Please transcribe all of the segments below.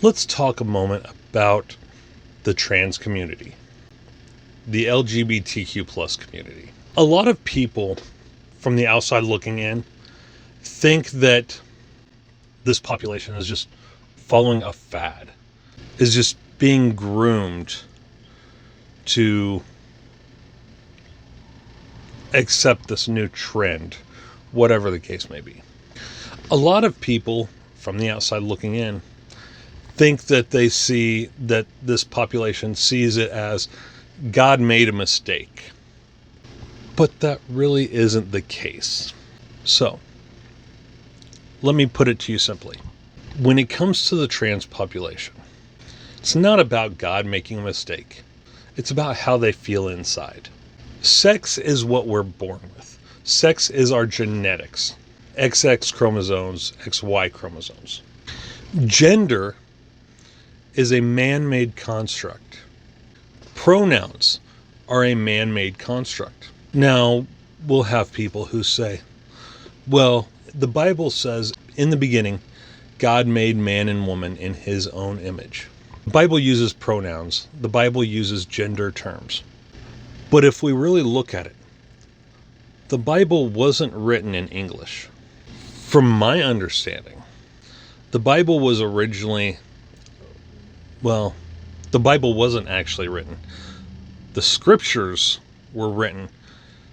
Let's talk a moment about the trans community, the LGBTQ plus community. A lot of people from the outside looking in think that this population is just following a fad, is just being groomed to accept this new trend, whatever the case may be. A lot of people from the outside looking in think that they see that this population sees it as God made a mistake. But that really isn't the case. So, let me put it to you simply. When it comes to the trans population, it's not about God making a mistake. It's about how they feel inside. Sex is what we're born with. Sex is our genetics. XX chromosomes, XY chromosomes. Gender is a man-made construct. Pronouns are a man-made construct. Now, we'll have people who say, well, the Bible says, in the beginning, God made man and woman in his own image. The Bible uses pronouns. The Bible uses gender terms. But if we really look at it, the Bible wasn't written in English. From my understanding, the Bible was originally, the Bible wasn't actually written. The scriptures were written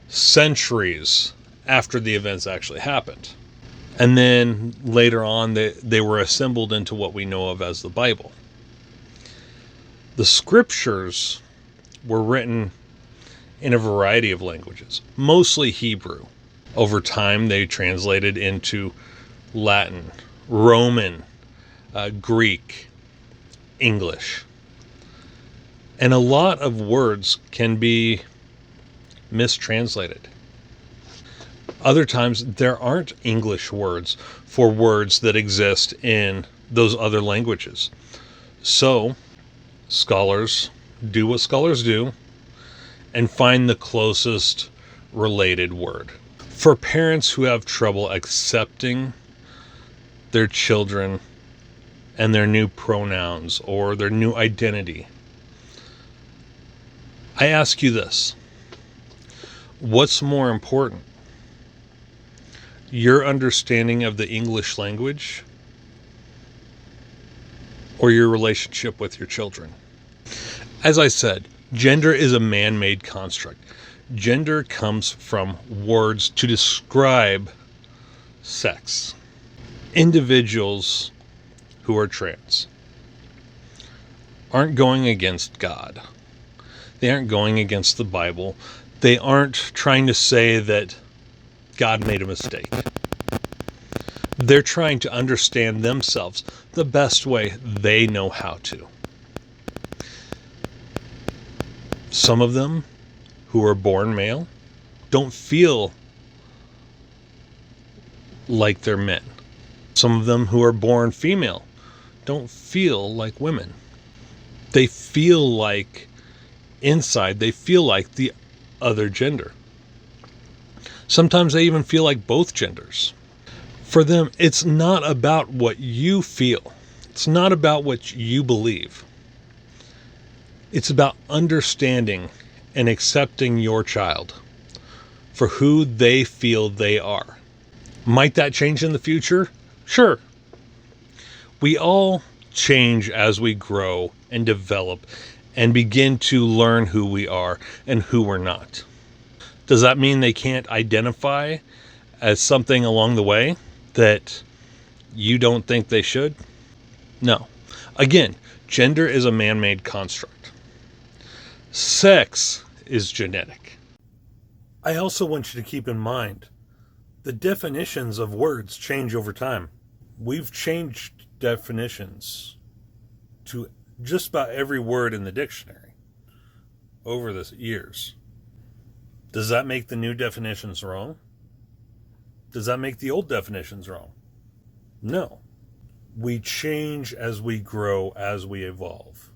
centuries after the events actually happened. And then later on, they were assembled into what we know of as the Bible. The scriptures were written in a variety of languages, mostly Hebrew. Over time, they translated into Latin, Roman, Greek, English. And a lot of words can be mistranslated. Other times, there aren't English words for words that exist in those other languages. So, scholars do what scholars do and find the closest related word. For parents who have trouble accepting their children and their new pronouns or their new identity, I ask you this. What's more important? Your understanding of the English language or your relationship with your children? As I said, gender is a man-made construct. Gender comes from words to describe sex. Individuals who are trans aren't going against God. They aren't going against the Bible. They aren't trying to say that God made a mistake. They're trying to understand themselves the best way they know how to. Some of them who are born male don't feel like they're men. Some of them who are born female don't feel like women. They feel like inside, they feel like the other gender. Sometimes they even feel like both genders. For them, it's not about what you feel. It's not about what you believe. It's about understanding and accepting your child for who they feel they are. Might that change in the future? Sure. We all change as we grow and develop and begin to learn who we are and who we're not. Does that mean they can't identify as something along the way that you don't think they should? No. Again, gender is a man-made construct. Sex is genetic. I also want you to keep in mind the definitions of words change over time. We've changed definitions to just about every word in the dictionary over the years. Does that make the new definitions wrong? Does that make the old definitions wrong? No. We change as we grow, as we evolve.